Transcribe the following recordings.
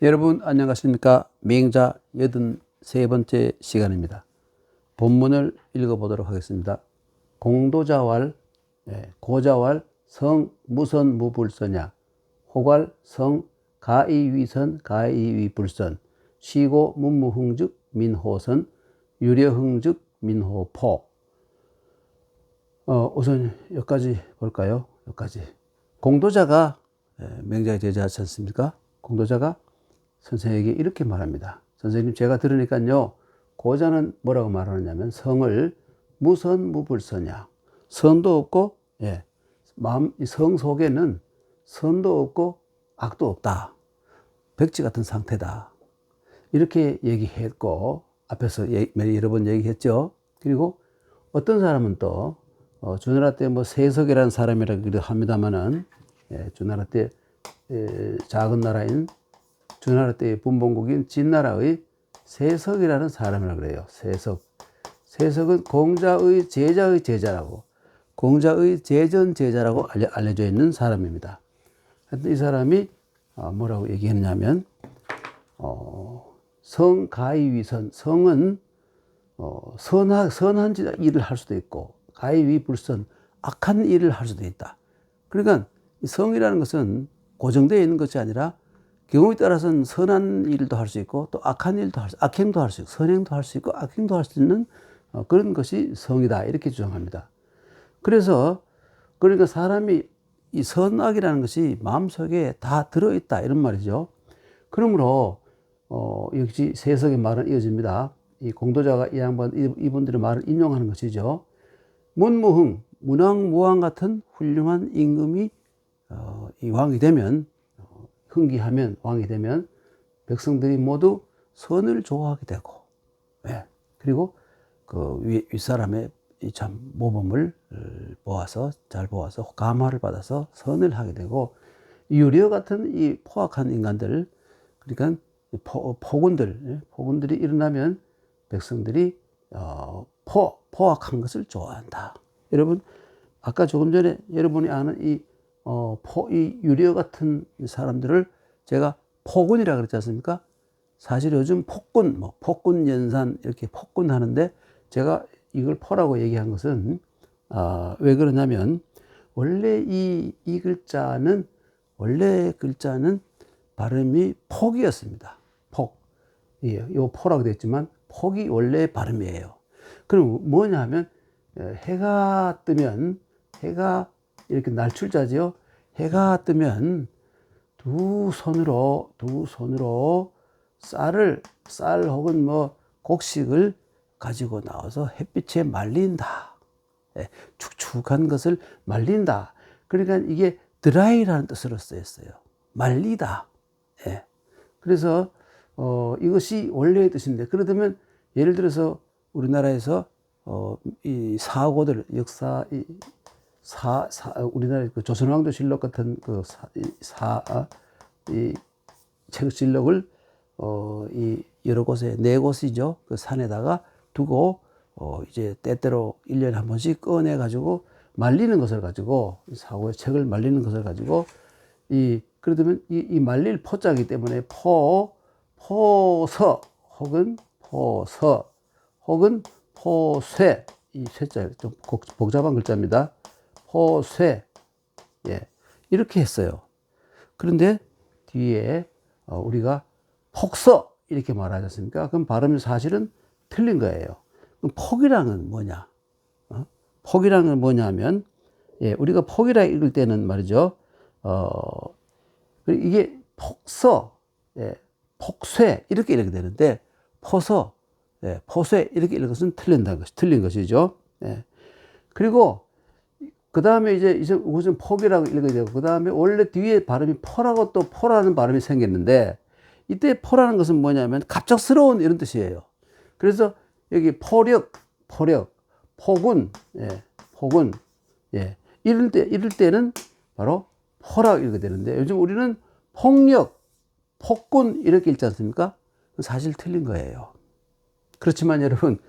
여러분 안녕하십니까? 맹자 83번째 시간입니다. 본문을 읽어보도록 하겠습니다. 공도자왈, 고자왈 성 무선 무불서냐 호괄 성 가이위선 가이위불선 시고 문무흥즉 민호선 유려흥즉 민호포. 우선 여기까지 볼까요? 여기까지. 공도자가 맹자의 제자지 않습니까? 공도자가 선생에게 이렇게 말합니다. 선생님, 제가 들으니까요, 고자는 뭐라고 말하느냐면 성을 무선무불서냐, 선도 없고 성 속에는 선도 없고 악도 없다, 백지 같은 상태다, 이렇게 얘기했고, 앞에서 여러 번 얘기했죠. 그리고 어떤 사람은 또 주나라 때 뭐 세석이라는 사람이라고 합니다만은, 주나라 때 작은 나라인 주나라 때의 분봉국인 진나라의 세석이라는 사람이라고 그래요. 세석. 세석은 공자의 제자의 제자라고, 공자의 제전 제자라고 알려져 있는 사람입니다. 이 사람이 뭐라고 얘기했냐면, 성 가이위선, 성은 선한 일을 할 수도 있고, 가이위불선, 악한 일을 할 수도 있다. 그러니까 이 성이라는 것은 고정되어 있는 것이 아니라 경우에 따라서는 선한 일도 할 수 있고 또 악한 일도 악행도 할 수 있고 선행도 할 수 있고 악행도 할 수 있는 그런 것이 성이다, 이렇게 주장합니다. 그래서 그러니까 사람이 이 선악이라는 것이 마음속에 다 들어있다, 이런 말이죠. 그러므로 역시 세석의 말은 이어집니다. 이 공도자가 이분들의 말을 인용하는 것이죠. 문무흥, 문왕무왕 같은 훌륭한 임금이 이 왕이 되면, 흥기하면, 왕이 되면 백성들이 모두 선을 좋아하게 되고, 그리고 그 윗사람의 참 모범을 잘 보아서 감화를 받아서 선을 하게 되고, 유려 같은 이 포악한 인간들, 그러니까 포군들이 일어나면 백성들이 포악한 것을 좋아한다. 여러분, 아까 조금 전에 여러분이 아는 이 유려 같은 사람들을 제가 포군이라고 그랬지 않습니까? 사실 요즘 폭군 연산 이렇게 폭군 하는데, 제가 이걸 포라고 얘기한 것은 왜 그러냐면, 원래 이 글자는 발음이 폭이었습니다. 폭. 요 포라고 됐지만 폭이 원래 발음이에요. 그럼 뭐냐 하면, 해가 뜨면, 해가 이렇게 날출자지요. 해가 뜨면 두 손으로 쌀 혹은 뭐 곡식을 가지고 나와서 햇빛에 말린다. 축축한 것을 말린다. 그러니까 이게 드라이라는 뜻으로 쓰였어요. 말리다. 그래서 이것이 원래의 뜻인데, 그러면 예를 들어서 우리나라에서 이 사고들 우리나라의 그 조선왕조실록 같은 이 책실록을 이 여러 곳에 4곳이죠. 그 산에다가 두고 이제 때때로 1년에 한 번씩 꺼내 가지고 말리는 것을 가지고, 사고의 책을 말리는 것을 가지고, 그러면 이 말릴 포자이기 때문에 포서 혹은 포쇠, 이 쇠자 좀 복잡한 글자입니다. 포쇠, 이렇게 했어요. 그런데 뒤에 우리가 폭서 이렇게 말하지 않습니까? 그럼 발음이 사실은 틀린 거예요. 그럼 폭이랑은 뭐냐? 폭이랑은 뭐냐면, 우리가 폭이라 읽을 때는 말이죠. 이게 폭서, 폭쇠 이렇게 읽게 되는데, 포서, 포쇠 이렇게 읽은 것은 틀린 것이죠. 그리고 그 다음에 이제 우선 폭이라고 읽어야 되고, 그 다음에 원래 뒤에 발음이 포라고 또 포라는 발음이 생겼는데, 이때 포라는 것은 뭐냐면 갑작스러운 이런 뜻이에요. 그래서 여기 포력, 포군, 이럴 때는 바로 포라고 읽어야 되는데, 요즘 우리는 폭력, 폭군 이렇게 읽지 않습니까? 사실 틀린 거예요. 그렇지만 여러분,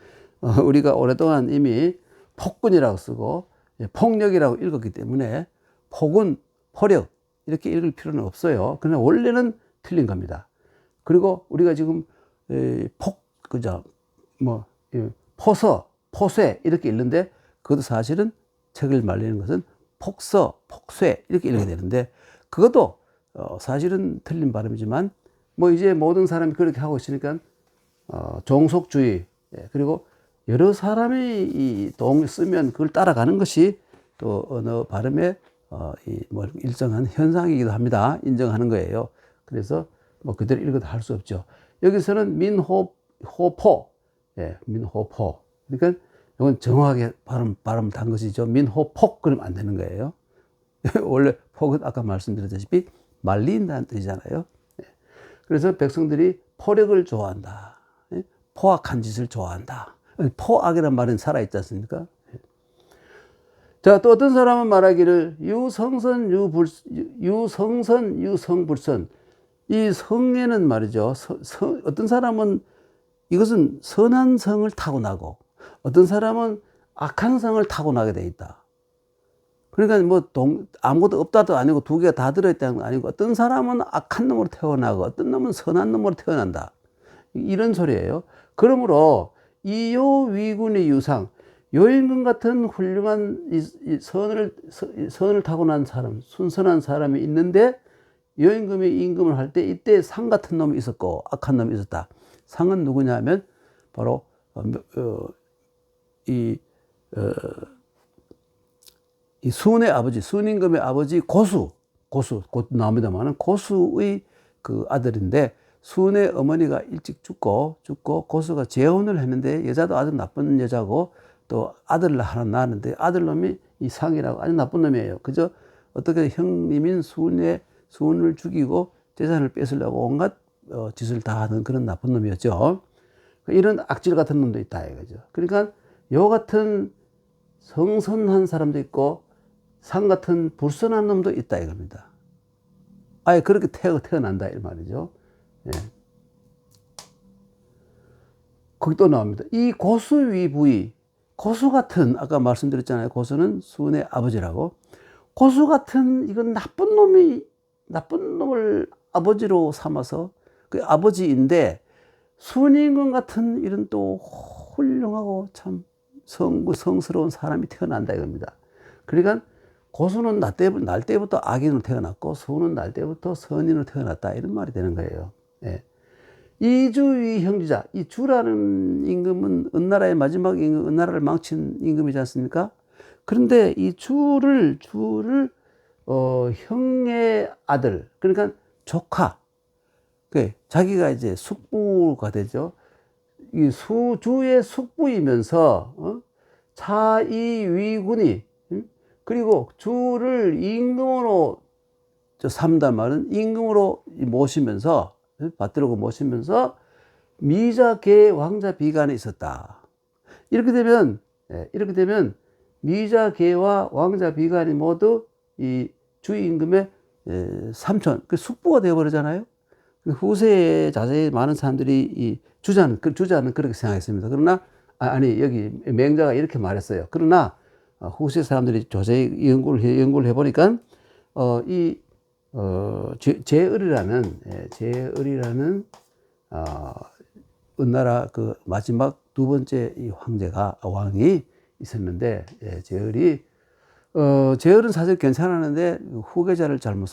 우리가 오랫동안 이미 폭군이라고 쓰고 폭력이라고 읽었기 때문에 폭군, 포력 이렇게 읽을 필요는 없어요. 그러나 원래는 틀린 겁니다. 그리고 우리가 지금 그죠 뭐 포서, 포쇄 이렇게 읽는데 그것도 사실은 책을 말리는 것은 폭서, 폭쇄 이렇게 읽어야 되는데 그것도 사실은 틀린 발음이지만 뭐 이제 모든 사람이 그렇게 하고 있으니까 종속주의 그리고 여러 사람이 이 동을 쓰면 그걸 따라가는 것이 또 언어 발음의 뭐 일정한 현상이기도 합니다. 인정하는 거예요. 그래서 뭐 그대로 읽어도 할 수 없죠. 여기서는 민호포, 민호포. 그러니까 이건 정확하게 발음 단 것이죠. 민호폭 그러면 안 되는 거예요. 원래 폭은 아까 말씀드렸다시피 말린다는 뜻이잖아요. 그래서 백성들이 포력을 좋아한다. 포악한 짓을 좋아한다. 포악이란 말은 살아있지 않습니까? 자, 또 어떤 사람은 말하기를 유성선, 유성불선. 이 성에는 말이죠. 어떤 사람은 이것은 선한 성을 타고나고 어떤 사람은 악한 성을 타고나게 돼 있다. 그러니까 뭐 아무것도 없다도 아니고 두 개가 다 들어있다는 건 아니고 어떤 사람은 악한 놈으로 태어나고 어떤 놈은 선한 놈으로 태어난다. 이런 소리예요. 그러므로 이요위군의 유상, 요임금 같은 훌륭한 선을 타고난 사람, 순선한 사람이 있는데 요임금이 임금을 할 때 이때 상 같은 놈이 있었고 악한 놈이 있었다. 상은 누구냐면 바로 이 순의 아버지, 순임금의 아버지 고수 곧 나옵니다만은 고수의 그 아들인데 순의 어머니가 일찍 죽고 고수가 재혼을 했는데 여자도 아주 나쁜 여자고 또 아들을 하나 낳았는데 아들놈이 이 상이라고 아주 나쁜 놈이에요. 그저 어떻게 형님인 순을 죽이고 재산을 뺏으려고 온갖 짓을 다 하는 그런 나쁜 놈이었죠. 이런 악질 같은 놈도 있다 이거죠. 그러니까 요 같은 성선한 사람도 있고 상 같은 불선한 놈도 있다 이겁니다. 아예 그렇게 태어난다 이 말이죠. 예. 거기 또 나옵니다. 이 고수위부의 고수 같은 아까 말씀드렸잖아요. 고수는 순의 아버지라고. 고수 같은 이건 나쁜 놈을 아버지로 삼아서 그 아버지인데 순임금 같은 이런 또 훌륭하고 참 성스러운 사람이 태어난다 이겁니다. 그러니까 고수는 날 때부터 악인으로 태어났고 수는 날 때부터 선인으로 태어났다 이런 말이 되는 거예요. 예. 이주위 형제자, 이 주라는 임금은 은나라의 마지막 임금, 은나라를 망친 임금이지 않습니까? 그런데 이 주를 형의 아들, 그러니까 조카, 자기가 이제 숙부가 되죠. 이 주의 숙부이면서 차이위군이 그리고 주를 임금으로 삼단 말은 임금으로 모시면서 받들고 모시면서 미자계 왕자 비간에 있었다. 이렇게 되면 미자계와 왕자 비간이 모두 이 주임금의 삼촌, 그 숙부가 되어버리잖아요. 후세에 자세히 많은 사람들이 이 주자는 그렇게 생각했습니다. 그러나 아니 여기 맹자가 이렇게 말했어요. 그러나 후세 사람들이 자세히 연구를 해보니까 제을이라는 은나라 그 마지막 두 번째 이 왕이 있었는데 제을은 사실 괜찮았는데 후계자를 잘못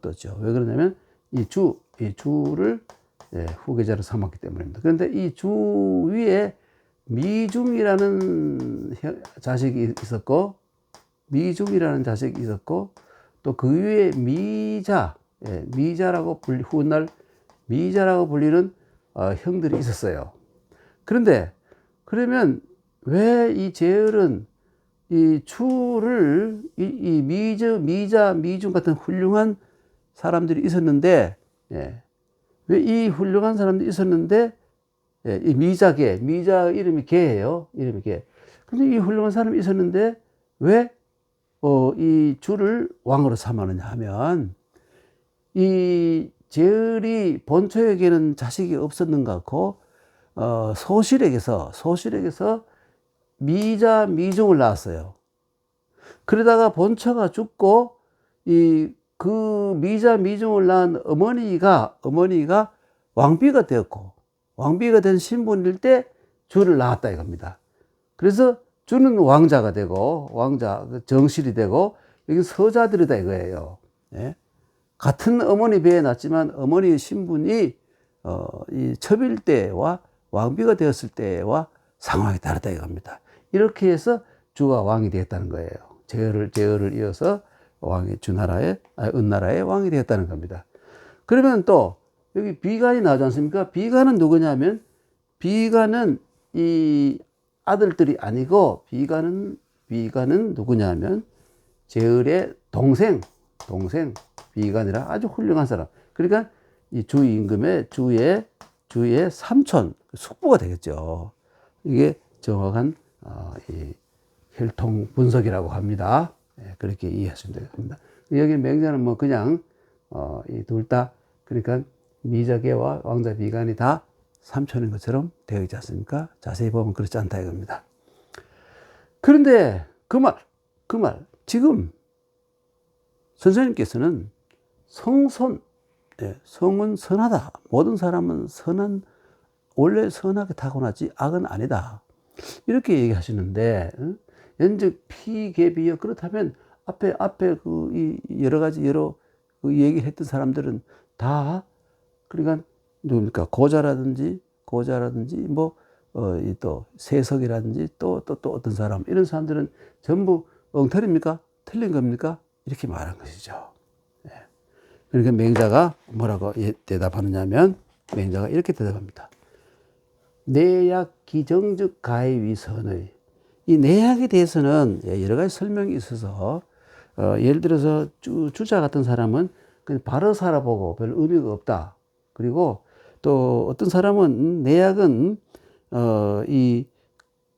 뒀죠. 왜 그러냐면 이 주를 후계자로 삼았기 때문입니다. 그런데 이 주 위에 미중이라는 자식이 있었고 또 그 위에 미자라고 훗날 미자라고 불리는 형들이 있었어요. 그러면 왜 이 제을은 이 주를 이 미중 같은 훌륭한 사람들이 있었는데 왜 이 훌륭한 사람들이 있었는데 이 미자 이름이 개예요. 이름이 개. 근데 이 훌륭한 사람이 있었는데 왜 이 주를 왕으로 삼았느냐 하면 이 제을이 본초에게는 자식이 없었는 것 같고 소실에게서 미중을 낳았어요. 그러다가 본처가 죽고 그 미중을 낳은 어머니가 왕비가 되었고 왕비가 된 신분일 때 주를 낳았다 이겁니다. 그래서 주는 왕자가 되고 왕자 정실이 되고 여기 서자들이다 이거예요. 예? 같은 어머니 배에 낳았지만 어머니 신분이 이 첩일 때와 왕비가 되었을 때와 상황이 다르다 이겁니다. 이렇게 해서 주가 왕이 되었다는 거예요. 제어를 이어서 왕이 주나라의 은나라의 왕이 되었다는 겁니다. 그러면 또 여기 비간이 나오지 않습니까? 비간은 누구냐면 비간은 이 아들들이 아니고 비간은 누구냐면 제을의 동생 비간이라 아주 훌륭한 사람. 그러니까 이 주 임금의 주의 삼촌 숙부가 되겠죠. 이게 정확한 이 혈통 분석이라고 합니다. 예, 그렇게 이해하시면 됩니다. 여기 맹자는 뭐 그냥 이 둘 다 그러니까 미자계와 왕자 비간이 다 삼촌인 것처럼 되어 있지 않습니까? 자세히 보면 그렇지 않다 이겁니다. 그런데 그 말 지금 선생님께서는 성선, 성은 선하다. 모든 사람은 원래 선하게 타고나지 악은 아니다. 이렇게 얘기하시는데, 연즉 피계비여 그렇다면 앞에 여러 가지 그 얘기를 했던 사람들은 다 그러니까 누굽니까 고자라든지 뭐 또 세석이라든지 또 어떤 사람 이런 사람들은 전부 엉터리입니까? 틀린 겁니까? 이렇게 말한 것이죠. 그러니까 맹자가 뭐라고 대답하느냐면 맹자가 이렇게 대답합니다. 내약 기정즉 가해위선의 이 내약에 대해서는 여러 가지 설명이 있어서 예를 들어서 주자 같은 사람은 그냥 바로 살아보고 별 의미가 없다. 그리고 또 어떤 사람은 내약은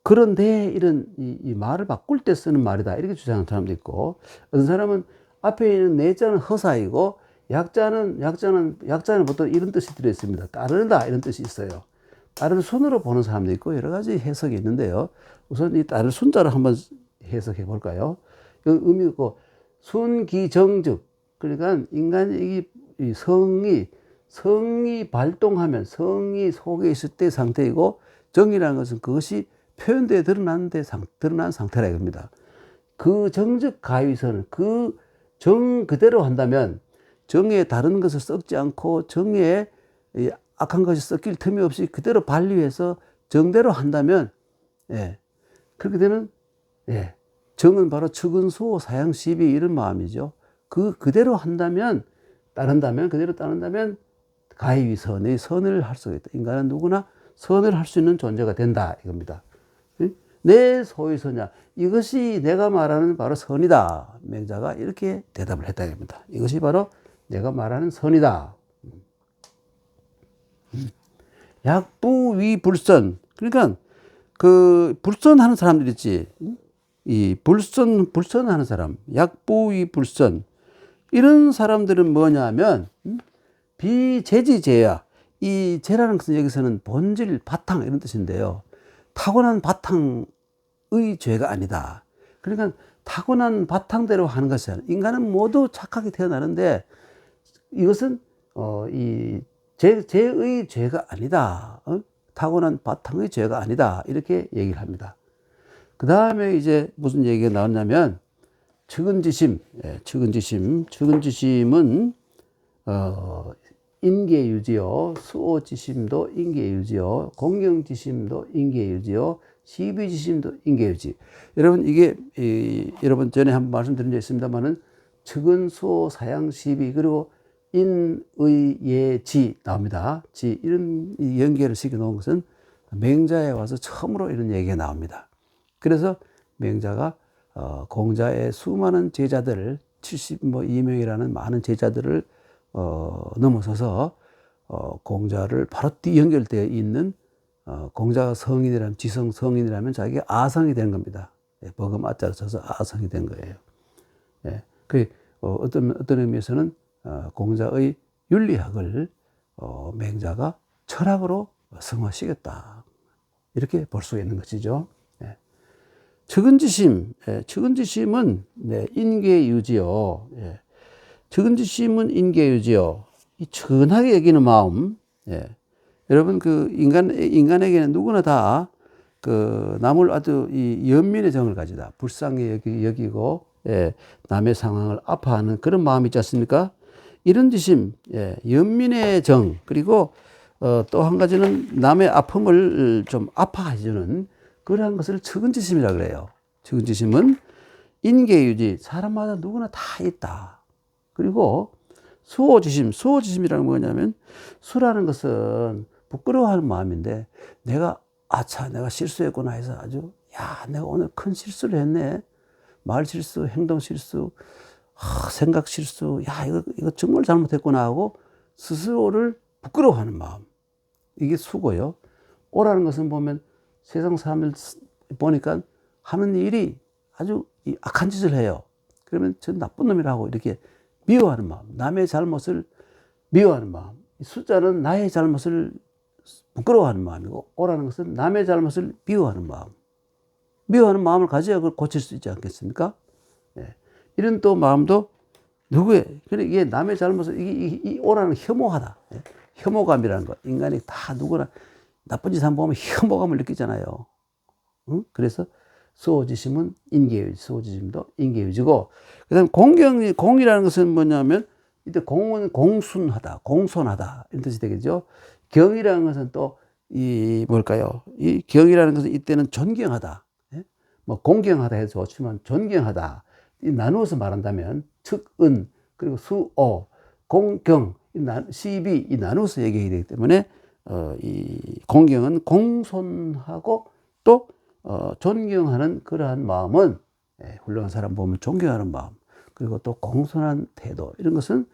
그런데 이런 이 말을 바꿀 때 쓰는 말이다 이렇게 주장하는 사람도 있고 어떤 사람은 앞에 있는 내자는 허사이고 약자는 보통 이런 뜻이 들어 있습니다. 따르다 이런 뜻이 있어요. 따를 순으로 보는 사람도 있고 여러 가지 해석이 있는데요. 우선 이 따를 순자로 한번 해석해 볼까요? 의미가 있고 순기정즉 그러니까 인간이 이 성이 발동하면 성이 속에 있을 때 상태이고 정이라는 것은 그것이 표현되어 드러난 상태라 이겁니다. 그 정즉 가위선은 그 정 그대로 한다면 정에 다른 것을 섞지 않고 정에 악한 것이 섞일 틈이 없이 그대로 반류해서 정대로 한다면 그렇게 되면 정은 바로 측은수호 사양시비 이런 마음이죠. 그대로 한다면 그대로 따른다면 가위선의 선을 할 수가 있다. 인간은 누구나 선을 할 수 있는 존재가 된다 이겁니다. 내 소위선이야. 이것이 내가 말하는 바로 선이다. 맹자가 이렇게 대답을 했다 이겁니다. 이것이 바로 내가 말하는 선이다. 약부위불선. 그러니까 그 불선하는 사람들 있지. 이 불선하는 사람, 약부위불선. 이런 사람들은 뭐냐면 비재지재야. 이 재라는 것은 여기서는 본질, 바탕 이런 뜻인데요. 타고난 바탕의 죄가 아니다. 그러니까 타고난 바탕대로 하는 것이 아니라 인간은 모두 착하게 태어나는데 이것은 이 죄의 죄가 아니다. 타고난 바탕의 죄가 아니다. 이렇게 얘기를 합니다. 그 다음에 이제 무슨 얘기가 나왔냐면 측은지심. 측은지심은 인계유지요. 수오지심도 인계유지요. 공경지심도 인계유지요. 시비지심도 인계유지. 여러분 이게 여러분 전에 한번 말씀드린 적 있습니다만은 측은 수오 사양 시비 그리고 인의예지 나옵니다. 지 이런 연계를 시켜 놓은 것은 맹자에 와서 처음으로 이런 얘기가 나옵니다. 그래서 맹자가 공자의 수많은 제자들을 72명이라는 많은 제자들을 넘어서서 공자를 바로 연결되어 있는 공자가 성인이라면 지성 성인이라면 자기가 아성이 되는 겁니다. 버금 아자를 써서 아성이 된 거예요. 어떤 의미에서는 공자의 윤리학을 맹자가 철학으로 승화시켰다. 이렇게 볼 수 있는 것이죠. 측은지심은 인계유지요. 측은지심은 인계유지요. 이 측은하게 여기는 마음, 예. 여러분, 인간에게는 누구나 다 남을 아주 이 연민의 정을 가지다. 불쌍히 여기고, 예, 남의 상황을 아파하는 그런 마음이 있지 않습니까? 이런 지심, 예, 연민의 정, 그리고, 또 한 가지는 남의 아픔을 좀 아파해주는 그러한 것을 측은지심이라 그래요. 측은지심은 인계유지, 사람마다 누구나 다 있다. 그리고 수호지심이라는 건 뭐냐면, 수라는 것은 부끄러워하는 마음인데, 내가 실수했구나 해서 아주, 내가 오늘 큰 실수를 했네. 말 실수, 행동 실수, 생각 실수, 이거 정말 잘못했구나 하고 스스로를 부끄러워하는 마음. 이게 수고요. 오라는 것은 보면 세상 사람들 보니까 하는 일이 아주 악한 짓을 해요. 그러면 저 나쁜 놈이라고 이렇게 미워하는 마음. 남의 잘못을 미워하는 마음. 숫자는 나의 잘못을 부끄러워하는 마음이고, 오라는 것은 남의 잘못을 미워하는 마음. 미워하는 마음을 가져야 그걸 고칠 수 있지 않겠습니까? 예. 이런 또 마음도 이게 남의 잘못을, 이 오라는 혐오하다. 예. 혐오감이라는 것. 인간이 다 누구나 나쁜 짓 한번 보면 혐오감을 느끼잖아요. 응? 그래서 수호지심은 인계유지, 수호지심도 인계유지고, 그 다음 공이라는 것은 뭐냐면, 이때 공은 공순하다, 공손하다, 이런 뜻이 되겠죠. 경이라는 것은 또, 뭘까요? 이 경이라는 것은 이때는 존경하다. 예? 뭐, 공경하다 해도 좋지만, 존경하다. 나누어서 말한다면, 측은, 그리고 수호, 공경, 시비, 나누어서 얘기해야 되기 때문에, 이 공경은 공손하고 또, 존경하는 그러한 마음은, 훌륭한 사람 보면 존경하는 마음, 그리고 또 공손한 태도, 이런 것은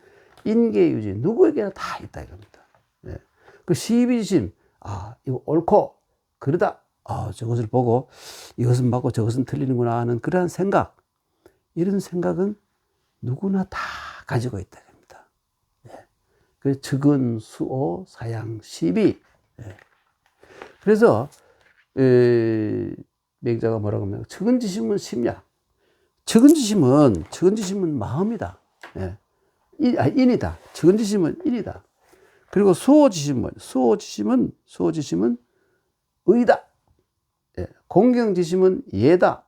인계유지, 누구에게나 다 있다 이겁니다. 예. 그 시비심, 이거 옳고 그러다, 저것을 보고 이것은 맞고 저것은 틀리는구나 하는 그러한 생각, 이런 생각은 누구나 다 가지고 있다 이겁니다. 예. 그 측은, 수호, 사양, 시비. 예. 그래서 맹자가 뭐라고 하면, 측은지심은 심야. 측은지심은 마음이다. 예. 인이다. 측은지심은 인이다. 그리고 수호지심은 의다. 예. 공경지심은 예다.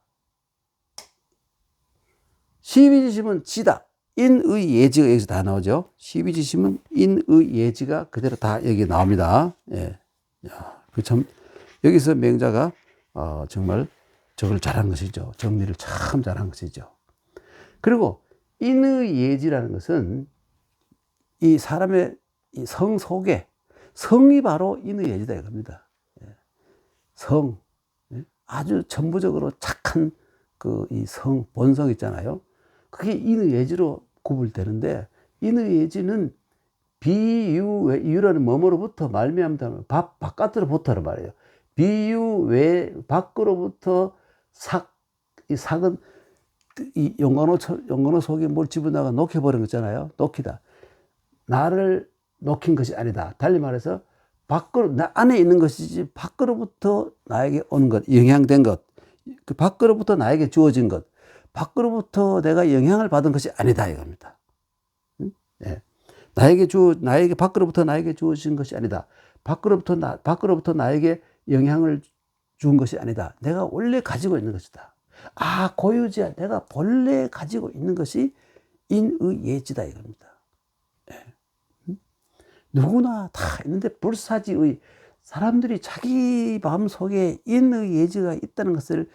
시비지심은 지다. 인의 예지가 여기서 다 나오죠. 시비지심은 인의 예지가 그대로 다 여기 나옵니다. 예. 참 여기서 맹자가 정말 저걸 잘한 것이죠. 정리를 참 잘한 것이죠. 그리고 인의 예지라는 것은 이 사람의 이 성 속에, 성이 바로 인의 예지다 이겁니다. 성, 아주 전부적으로 착한 이 성, 본성 있잖아요. 그게 인의 예지로 구분되는데, 인의 예지는 비유라는 뭐뭐로부터 말미암다, 바깥으로부터란 말이에요. 비유 외 밖으로부터 이 삭은 이 용광로 속에 뭘 집어넣어가 녹여버린 거잖아요. 녹이다. 나를 녹인 것이 아니다. 달리 말해서 나 안에 있는 것이지 밖으로부터 나에게 오는 것, 영향된 것, 그 밖으로부터 나에게 주어진 것, 밖으로부터 내가 영향을 받은 것이 아니다 이겁니다. 예. 밖으로부터 나에게 주어진 것이 아니다. 밖으로부터 나에게 영향을 준 것이 아니다. 내가 원래 가지고 있는 것이다. 고유지야. 내가 본래 가지고 있는 것이 인의 예지다 이겁니다. 예. 누구나 다 있는데 불사지의, 사람들이 자기 마음속에 인의 예지가 있다는 것을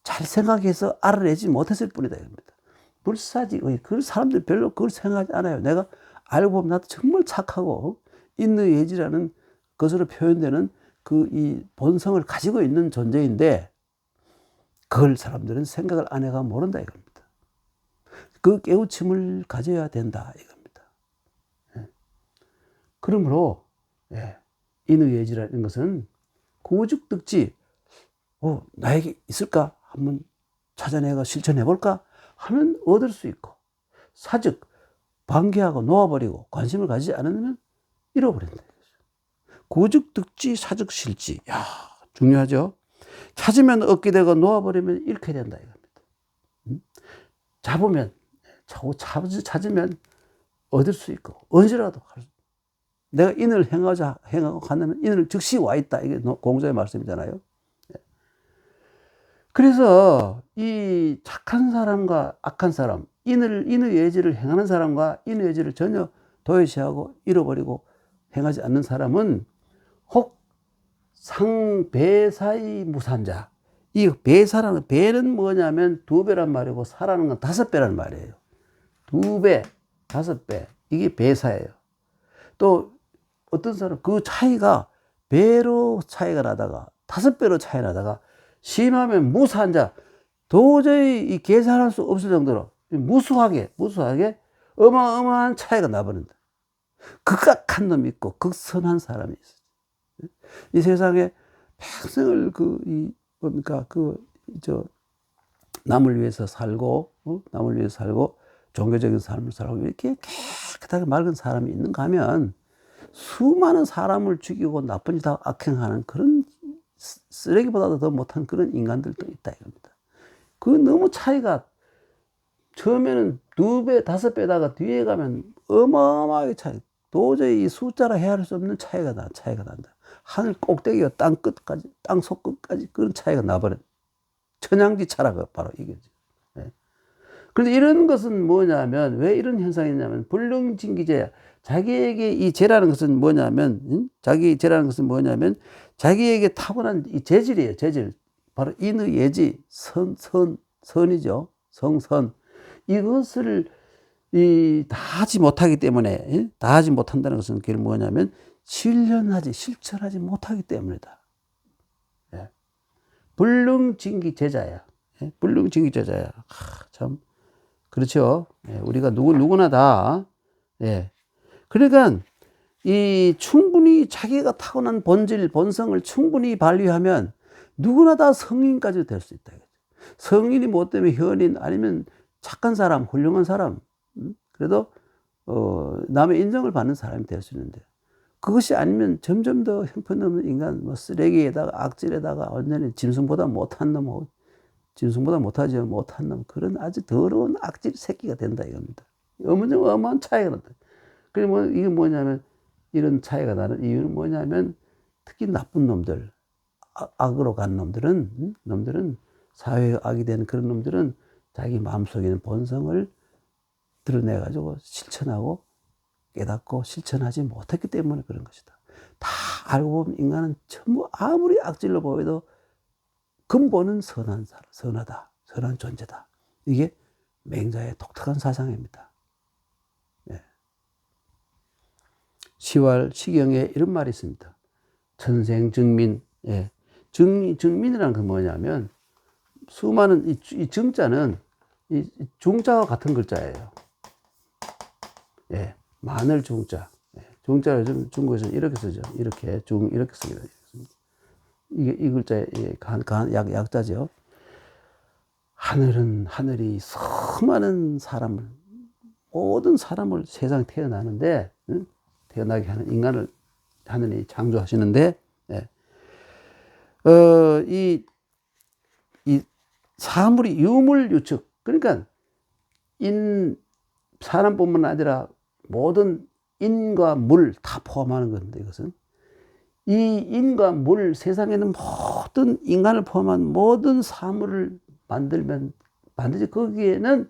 잘 생각해서 알아내지 못했을 뿐이다 이겁니다. 불사지의, 그 사람들 별로 그걸 생각하지 않아요. 내가 알고 보면 나도 정말 착하고 인의 예지라는 것으로 표현되는 이 본성을 가지고 있는 존재인데, 그걸 사람들은 생각을 안 해가 모른다 이겁니다. 그 깨우침을 가져야 된다 이겁니다. 예. 그러므로 인의 예지라는 것은 구죽득지, 나에게 있을까? 한번 찾아내가 실천해 볼까? 하면 얻을 수 있고, 사즉 방기하고 놓아버리고 관심을 가지지 않으면 잃어버린다. 구죽득지, 사즉실지. 중요하죠. 찾으면 얻게 되고 놓아버리면 잃게 된다 이겁니다. 잡으면, 찾으면 얻을 수 있고, 언제라도 내가 인을 행하고 하는 인을 즉시 와 있다. 이게 공자의 말씀이잖아요. 그래서 이 착한 사람과 악한 사람, 인의 예지를 행하는 사람과 인의 예지를 전혀 도외시하고 잃어버리고 행하지 않는 사람은 혹 상배사의 무산자. 이 배사라는, 배는 뭐냐면 2배란 말이고 사라는 건 5배란 말이에요. 2배, 5배. 이게 배사예요. 또 어떤 사람 그 차이가 배로 차이가 나다가 5배로 차이 나다가 심하면 무산자. 도저히 이 계산할 수 없을 정도로 무수하게 어마어마한 차이가 나버린다. 극악한 놈이 있고 극선한 사람이 있어요. 이 세상에 평생을 남을 위해서 살고, 남을 위해서 살고, 종교적인 삶을 살고, 이렇게 깨끗하게 맑은 사람이 있는가 하면, 수많은 사람을 죽이고 나쁜 짓 하고 악행하는 그런 쓰레기보다도 더 못한 그런 인간들도 있다, 이겁니다. 그 너무 차이가, 처음에는 2배, 5배다가 뒤에 가면 어마어마하게 차이, 도저히 이 숫자로 헤아릴 수 없는 차이가 난다. 하늘 꼭대기와 땅 끝까지, 땅 속끝까지 그런 차이가 나버린 천양지 차라가 바로 이거죠. 네. 그런데 이런 것은 뭐냐면, 왜 이런 현상이 있냐면, 불능징기제야. 자기에게 이 죄라는 것은 뭐냐면, 자기에게 타고난 이 재질이에요, 재질. 바로 인의 예지, 선이죠. 성선. 이것을 다 하지 못하기 때문에, 다 하지 못한다는 것은 그게 뭐냐면, 실천하지 못하기 때문이다. 예. 불능징기제자야. 예? 불능징기제자야. 참, 그렇죠. 예. 우리가 누구나 다, 예. 그러니까, 충분히 자기가 타고난 본성을 충분히 발휘하면 누구나 다 성인까지 될 수 있다. 성인이 뭐 때문에 현인, 아니면 착한 사람, 훌륭한 사람, 그래도, 남의 인정을 받는 사람이 될 수 있는데, 그것이 아니면 점점 더 형편없는 인간, 쓰레기에다가 악질에다가 완전히 짐승보다 못한 놈, 짐승보다 못한 놈, 그런 아주 더러운 악질 새끼가 된다 이겁니다. 어마어마한 차이가 난다. 그리고 이게 뭐냐면, 이런 차이가 나는 이유는 뭐냐면, 특히 나쁜 놈들, 악으로 간 놈들은 사회의 악이 되는 그런 놈들은 자기 마음속에 있는 본성을 드러내가지고 실천하고 깨닫고 실천하지 못했기 때문에 그런 것이다. 다 알고 보면 인간은 전부 아무리 악질로 보여도 근본은 선하다. 선한 존재다. 이게 맹자의 독특한 사상입니다. 네. 시경에 이런 말이 있습니다. 천생증민. 예. 증민이라는 건 뭐냐면, 수많은 이 정자는 이 중자와 같은 글자예요. 예. 마늘 중자. 예. 중자를 좀 중국에서는 이렇게 쓰죠. 이렇게 씁니다. 이게 이 글자의 약자죠. 하늘이 수많은 사람을, 모든 사람을 세상에 태어나는데, 태어나게 하는 인간을 하늘이 창조하시는데, 예. 이 사물이 유물유축. 그러니까, 사람뿐만 아니라 모든 인과 물 다 포함하는 건데, 이것은. 이 인과 물, 세상에는 모든 인간을 포함한 모든 사물을 만들면 반드시 거기에는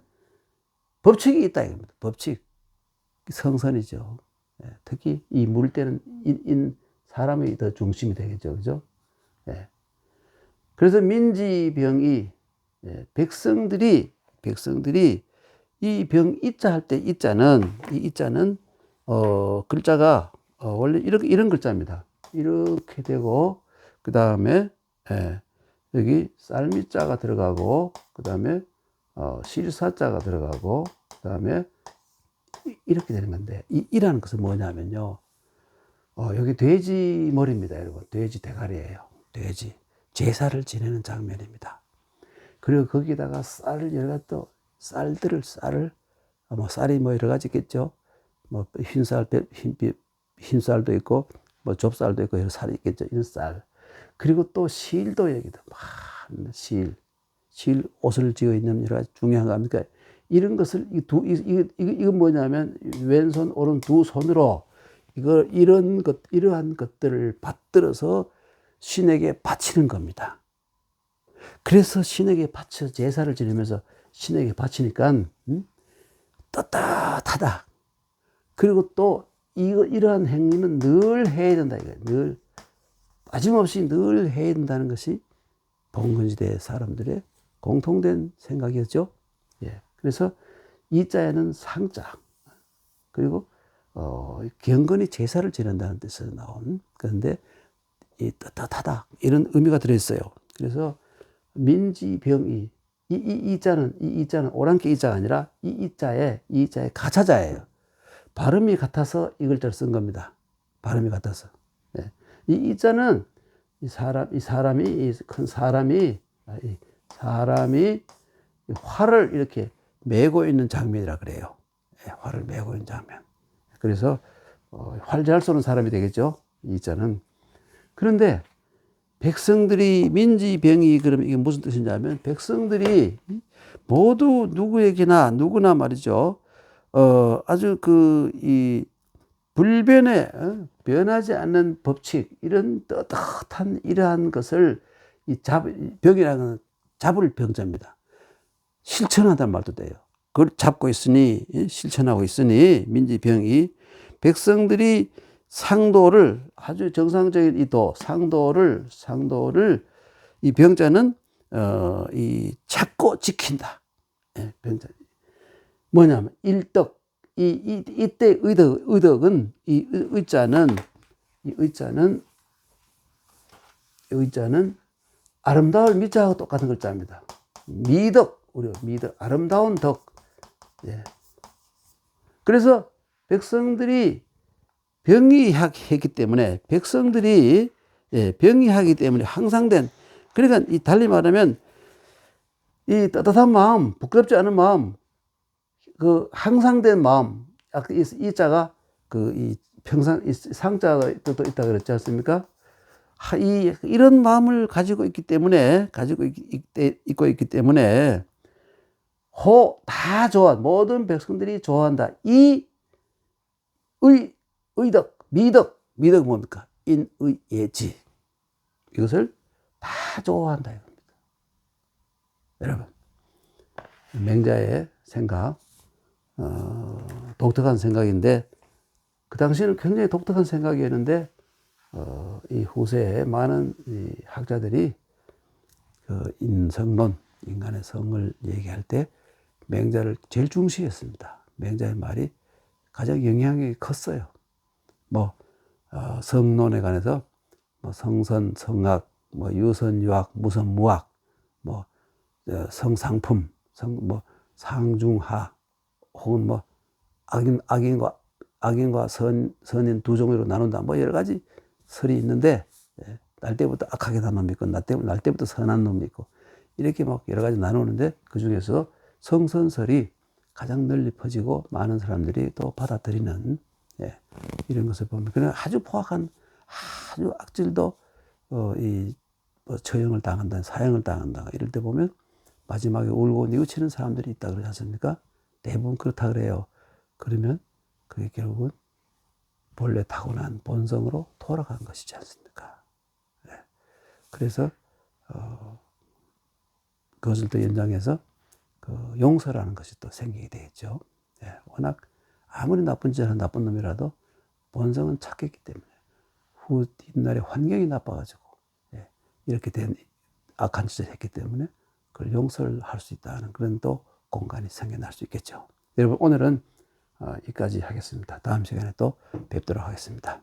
법칙이 있다, 이겁니다. 법칙. 성선이죠. 예, 특히 이 물 때는 사람이 더 중심이 되겠죠. 그죠? 예. 그래서 민지병이, 예, 백성들이 이 병 이자 할 때 이자는 글자가 원래 이런 글자입니다. 이렇게 되고, 그 다음에, 예, 여기 쌀미자가 들어가고, 그 다음에 실사자가 들어가고, 그 다음에 이렇게 되는 건데, 이라는 것은 뭐냐면요, 여기 돼지 머리입니다, 여러분. 돼지 대가리예요. 돼지 제사를 지내는 장면입니다. 그리고 거기다가 쌀을 쌀을 쌀이 여러 가지 있겠죠. 흰쌀도 있고, 좁쌀도 있고, 여러 쌀이 있겠죠. 이런 쌀. 그리고 또 실도 여기도 많은 실 옷을 지어 있는 여러 가지 중요한 거 아닙니까? 이런 것을, 이건 뭐냐면, 왼손, 오른 두 손으로 이러한 것들을 받들어서 신에게 바치는 겁니다. 그래서 신에게 바쳐 제사를 지내면서 신에게 바치니까 떳떳하다. 그리고 또 이러한 행위는 늘 해야 된다 이거예요. 늘 빠짐없이 늘 해야 된다는 것이 봉건시대 사람들의 공통된 생각이었죠. 예. 그래서 이 자에는 상자 그리고 경건히 제사를 지낸다는 뜻에서 나온 그런데 이 떳떳하다 이런 의미가 들어있어요. 그래서 민지병이 이 자는 오랑캐 이자가 아니라 이 자의 가차자예요. 발음이 같아서 이 글자를 쓴 겁니다. 발음이 같아서. 네. 이 자는 큰 사람이 활을 이렇게 메고 있는 장면이라 그래요. 네, 활을 메고 있는 장면. 그래서 활 잘 쏘는 사람이 되겠죠. 이 자는. 그런데 백성들이 민지병이 그러면 이게 무슨 뜻이냐면 백성들이 모두 누구나 말이죠. 아주 이 불변에 변하지 않는 법칙 이런 떳떳한 이러한 것을 병이라는 건 잡을 병자입니다. 실천한다는 말도 돼요. 그걸 잡고 있으니 실천하고 있으니 민지병이 백성들이 상도를 아주 정상적인 상도를 이 병자는 찾고 지킨다. 예, 병자 뭐냐면 일덕 이때 의덕은 이 의자는 아름다울 미자하고 똑같은 글자입니다. 미덕 아름다운 덕. 예. 그래서 백성들이 병이하기 때문에 항상 그러니까 달리 말하면 이 따뜻한 마음, 부끄럽지 않은 마음, 그 항상된 마음, 아까 이 자가 이 상자가 또 있다 그랬지 않습니까? 이런 마음을 가지고 있기 때문에 다 좋아, 모든 백성들이 좋아한다. 의덕, 미덕 뭡니까? 인의예지. 이것을 다 좋아한다 이겁니다. 여러분, 맹자의 생각, 독특한 생각인데 그 당시에는 굉장히 독특한 생각이었는데 이 후세에 많은 이 학자들이 그 인성론, 인간의 성을 얘기할 때 맹자를 제일 중시했습니다. 맹자의 말이 가장 영향력이 컸어요. 성론에 관해서 성선, 성악, 유선, 유학, 무선, 무학, 성상품, 상중하, 혹은 악인과 선인 두 종류로 나눈다. 여러 가지 설이 있는데, 날 때부터 악하게 난 놈이 있고, 날 때부터 선한 놈이 있고, 이렇게 여러 가지 나누는데, 그 중에서 성선설이 가장 널리 퍼지고, 많은 사람들이 또 받아들이는, 이런 것을 보면, 그냥 아주 포악한, 아주 악질도, 처형을 당한다, 사형을 당한다, 이럴 때 보면, 마지막에 울고 뉘우치는 사람들이 있다 그러지 않습니까? 대부분 그렇다 그래요. 그러면 그게 결국은 본래 타고난 본성으로 돌아간 것이지 않습니까? 네. 그래서 그것을 또 연장해서 그 용서라는 것이 또 생기게 되겠죠. 네. 워낙 아무리 나쁜 짓을 한 나쁜 놈이라도 본성은 착했기 때문에 뒷날에 환경이 나빠가지고 이렇게 된 악한 짓을 했기 때문에 그걸 용서를 할 수 있다는 그런 또 공간이 생겨날 수 있겠죠. 여러분, 오늘은 여기까지 하겠습니다. 다음 시간에 또 뵙도록 하겠습니다.